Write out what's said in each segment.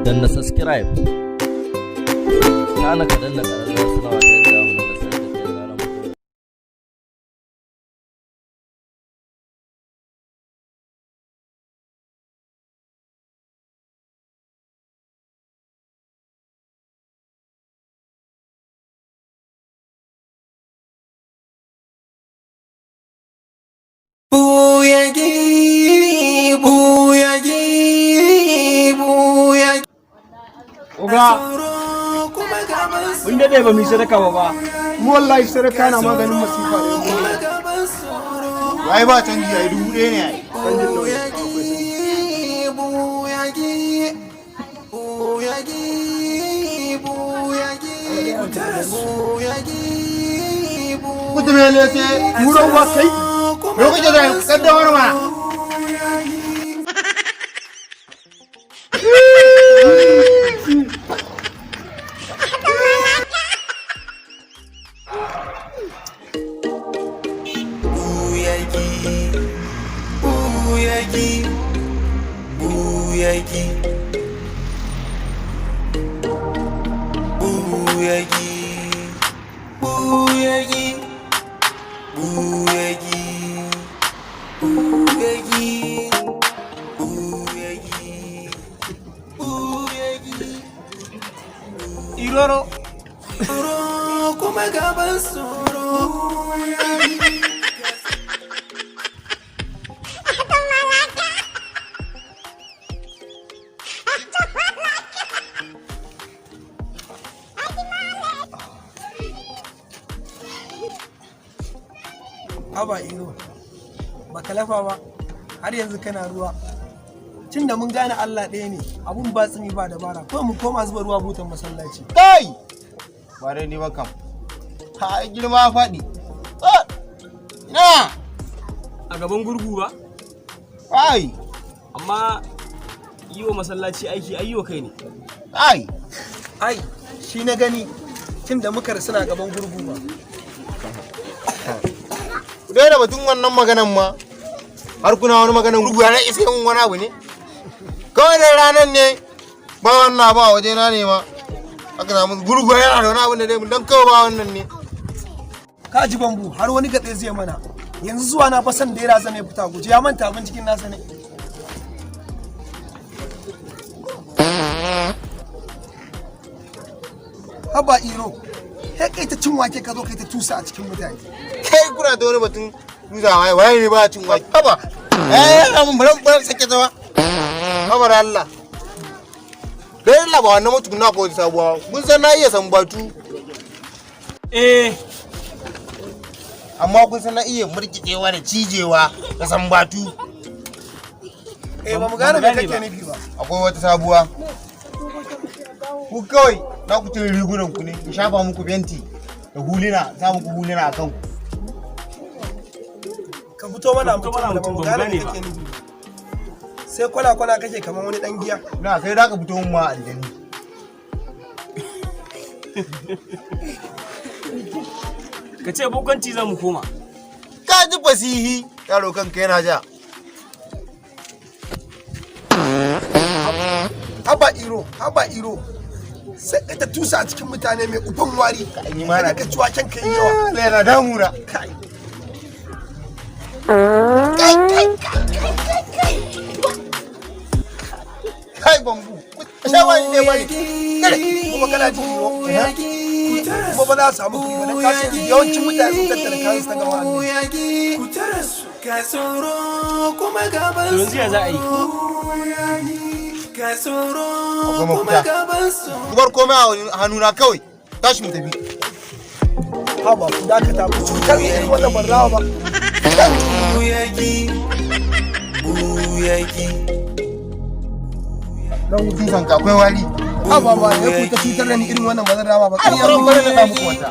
danna subscribe kana ka danna ƙararrawar sanarwa ta yadda mu da sanar da kai ranar mutuwa. Oga, mun daɗe ba mu yi sadaka ba. Mu wallahi sadaka na maganin masifa da yamma. Wai ba canji ai 1000 ne ai. Mutum ya lese, Muran wa kai? lokacin da kaddamar ma. Iroro. Kuma gaban tsoro. Haba Iro, ba ka lafa ba, har yanzu kana ruwa. Tun da mun gane Allah ɗaya ne, abun ba tsimi ba dabara, ko mu koma zuba ruwa butan masallaci. Kai! Ba dai ni ba kam. Ha girma faɗi. Ina! A gaban gurgu ba, Ai! amma yi wa masallaci aiki ayyo kai ne. Ai! Ai, shi na gani, tun da muka rasu na gaban gurgu ba. Ku daina batun wannan maganan ma. Har kuna wani maganan gurgu ya isa yin wani abu ne? Kawai da ranar ne ba wannan ba waje na ne ma. Haka na mun gurgu yana da wani abu da dai mun dan kawai ba wannan ne. Ka ji bambu har wani gatse zai mana. Yanzu zuwa na fasan da ya rasa mai fita guje ya manta abin cikin nasa ne. Haba Iro, sai kai ta cin wake ka zo kai ta tusa a cikin mutane. Kai kuna da wani batun duzawa waye ne ba cin wake. Haba! Mun bar sake zawa. Haba da Allah. Dai Allah ba wannan mutum na ko sabuwa. Mun san na iya sambatu. Amma kun san na iya murkicewa da cijewa da sambatu. Ba mu gane me kake nufi ba. Akwai wata sabuwa. Ku kawai na ku cire rigunan ku ne, ku shafa muku fenti da huluna, za muku huluna a kanku. Ka fito mana Ka fito mutum mana da ba mu mutum, gane ban me gane kake nufi. Sai kwala-kwala kake kamar wani dan giya. Na kai za ka fito mun ma aljani. Ka ce bokanci za mu koma. Ka ji fasihi, yaro kanka yana ja. Haba Iro. Sai ka ta tusa a cikin mutane mai ufan wari. Ni ma na ka ci waken kai yawa. Allah yana damuna. Kai. Kai bambu. Shawari ne bari. Kuma kana ji Iro. Kuma ba za a samu kuɗi ba dan ka ce yawancin mutane sun tattara kayan su ta gaba hannu. To yanzu ya za a yi? Akwai mafita. Ku bar komai a hannuna kawai. Tashi mu tafi. Haba ku dakata ku cutar da irin wannan ban rawa ba. Dan hutun sanka akwai wari. Haba ba ya ku ta cutar da ni irin wannan ban rawa ba. Har wurin bari na samu wata.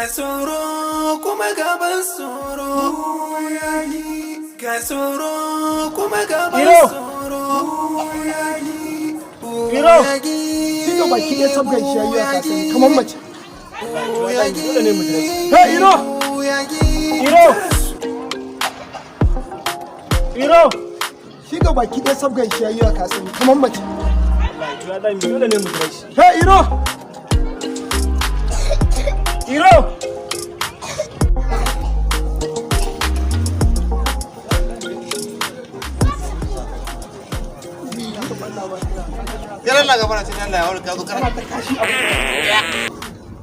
Ga tsoro kuma gaban tsoro, ga tsoro kuma gaban tsoro. Iro, kika baki ya sabgan shi yayi ka sani kamar mace. Hey Iro! Iro! Iro! Kika baki ya sabgan shi yayi ka sani kamar mace. Hey Iro! Iro! Yaran na gaba na cikin Allah ya wani kazo kana ta kashi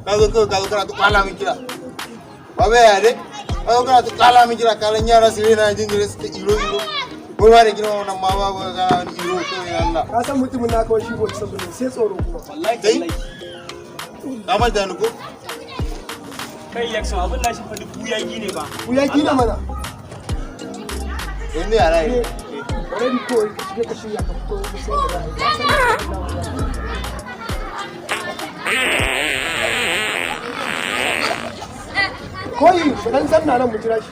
kazo kana ta kwala min kira babe ya dai kazo kana ta kwala min kira kalan yara su rena jinjire su ta iro ko ba da girma wannan ma babu kana wani iro to ya Allah Ka san mutumin na kawai shi gobe saboda sai tsoro kuma. Wallahi. kamar da ni ko Kai yakson abin na shi fa duk buyagi ne ba. Ku ya gina mana. yanzu yara ne Bari ko ka ka shirya ka fito da sai da Koyi, dan zanna nan mu jira shi.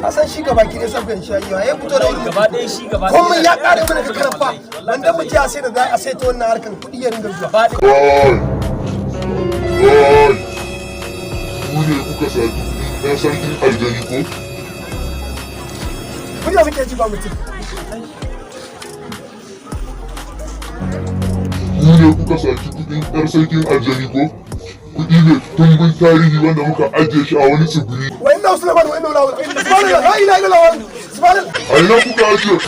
Asan shi gaba ki ne sabgan shayi ya fito da wani Gaba ɗaya shi gaba komai ya kare mana da karfa wanda mu ji a sai da za a sai ta wannan harkan kuɗi ya ringa zuwa gaba ɗaya. Ku ne kuka saki na sarkin aljani ko? kun da muke ji ba mutum Ku ne kuka saki kudin yar sarkin aljani ko? Kudi ne tumbin tarihi wanda muka ajiye shi a wani tsibiri. wa inna usman wa inna ilaihi subhanallah la ilaha illallah subhanallah A ina kuka ajiye?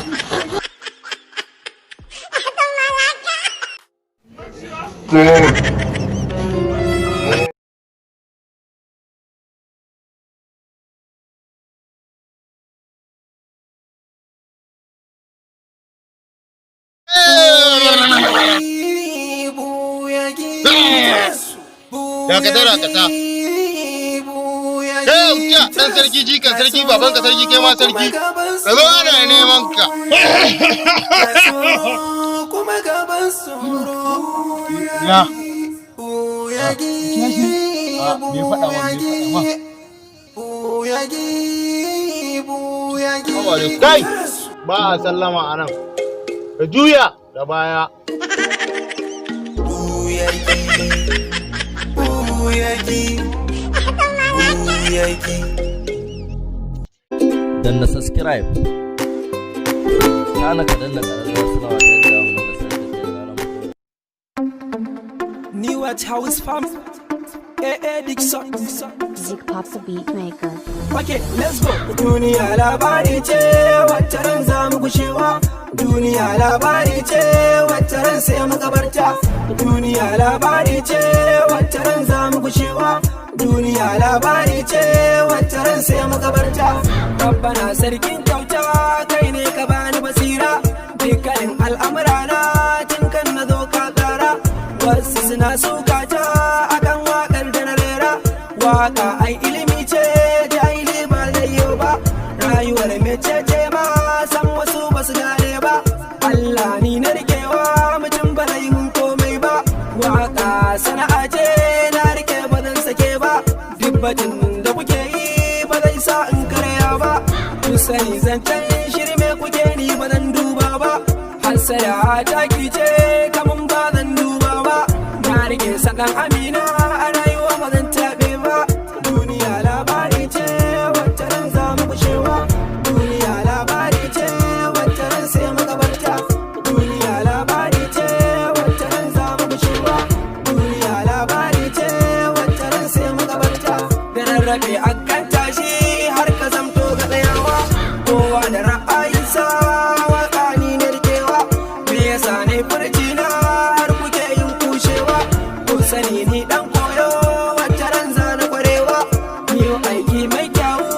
Kai! dakata kai wuta dan sarki jikan sarki baban ka sarki kai ma sarki ka zo ana neman ka ya kai ba a sallama a nan ka juya da baya danna subscribe kana ka danna ƙararrawar sanarwa ta yadda mu da sanar da kai ranar mutuwa. New at House Farm. Dixon. Zip Pop the Beatmaker. Okay, let's go. Duniya labari ce wacce ran za mu gushewa. Duniya labari ce wacce ran sai makabarta. Duniya labari ce wacce ran za mu gushewa. Duniya labari ce wacce ran sai makabarta. Rabbana sarkin kyauta kai ne ka bani basira. Dukkanin al'amurana tun kan na zo ka kara. Wasu suna sukata akan waƙar da na rera. Waka ai ilimi ce jahili ba zai yi ba. Rayuwar mecece ma san wasu ba su gane ba. Allah ni na rikewa mutum ba zai mun komai ba. Waka sana'a ce na rike ba zan sake ba. Duk batun da kuke yi ba zai sa in karya ba. Ku sani zancen shirme kuke ni ba zan duba ba. Hassaya taki ce kamun ba zan duba ba. Na rike sakan amina a rayuwa ba zan taɓe ba. Duniya labari ce wacce ran za mu gushewa. Duniya labari ce wacce ran sai makabarta. Duniya labari ce wacce ran za mu gushewa. Duniya labari ce wacce ran sai makabarta. Da rarrafe akan tashi har ka zamto ga tsayawa. Kowa da ra'ayinsa waka ni na rikewa. Me yasa ne furci na har kuke yin kushewa. Kun sani ni dan koyo wacce ran za na kwarewa. Niyo aiki mai kyawu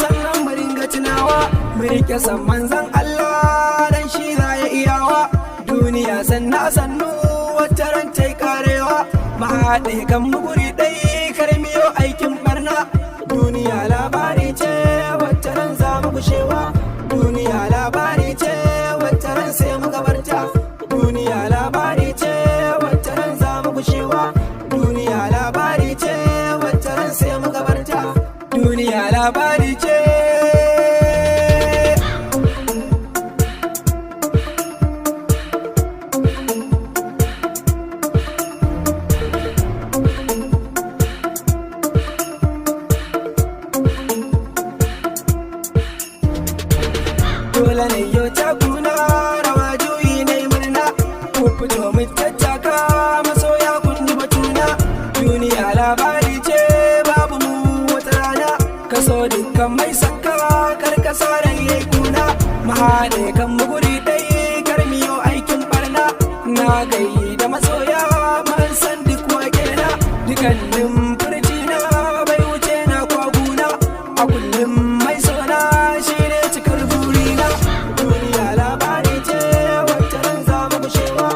sannan mu ringa tunawa. Mu rike san manzan Allah dan shi za ya iyawa. Duniya sanna sannu wacce ran tai karewa. Ma haɗe kan mu guri ɗai kar miyo aikin barna. Duniya labari ce wacce ran za mu gushewa. Duniya labari ce wacce ran sai mu gabarta. Duniya labari labari ce. Dole ne yau ta kuna rawa juyi na yi murna, ku fito mu tattaka masoya kun ji batuna. Duniya labari ce babu mu wata rana, kaso dukkan mai sanka karkasa ran yayi kuna. Mahaɗe kan mu guri ɗai karmiyo aikin barna, na gayi da masoya man san duk wake na. Dukannin furci na bai wuce na kwaguna, a kullum mai sona shi ne cikar burina. Duniya labari ce wacce ran za mu gushewa,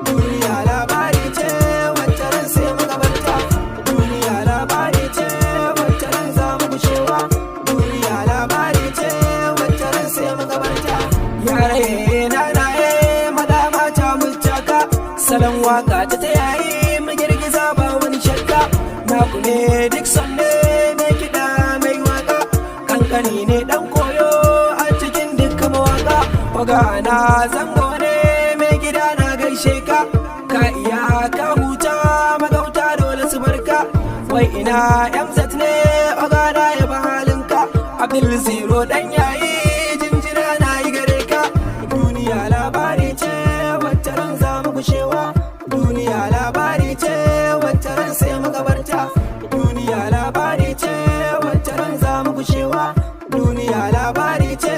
duniya labari ce wacce ran sai mu gabarta. Duniya labari ce wacce ran za mu gushewa, duniya labari ce wacce ran sai mu gabarta. Yare nanaye madama ta mutaka, salon waka ta ta yayi mu girgiza ba wani shakka. Naku ne duk sanne mai kiɗa mai waka, kankani ne dan koyo a cikin dukkan mawaka. Magana zango ne mai gida na gaishe ka, ka iya ka huta magauta dole su barka. Wai ina MZ ne ogana ya ba halinka, Abdul Zero dan yayi jinjira na yi gare ka. Duniya labari ce wacce ran za mu gushewa, duniya labari ce wacce ran sai mu gabarta. Duniya labari ce wacce ran za mu gushewa, duniya labari ce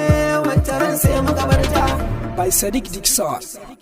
wacce ran sai mu gabarta. By Sadiq Dixon.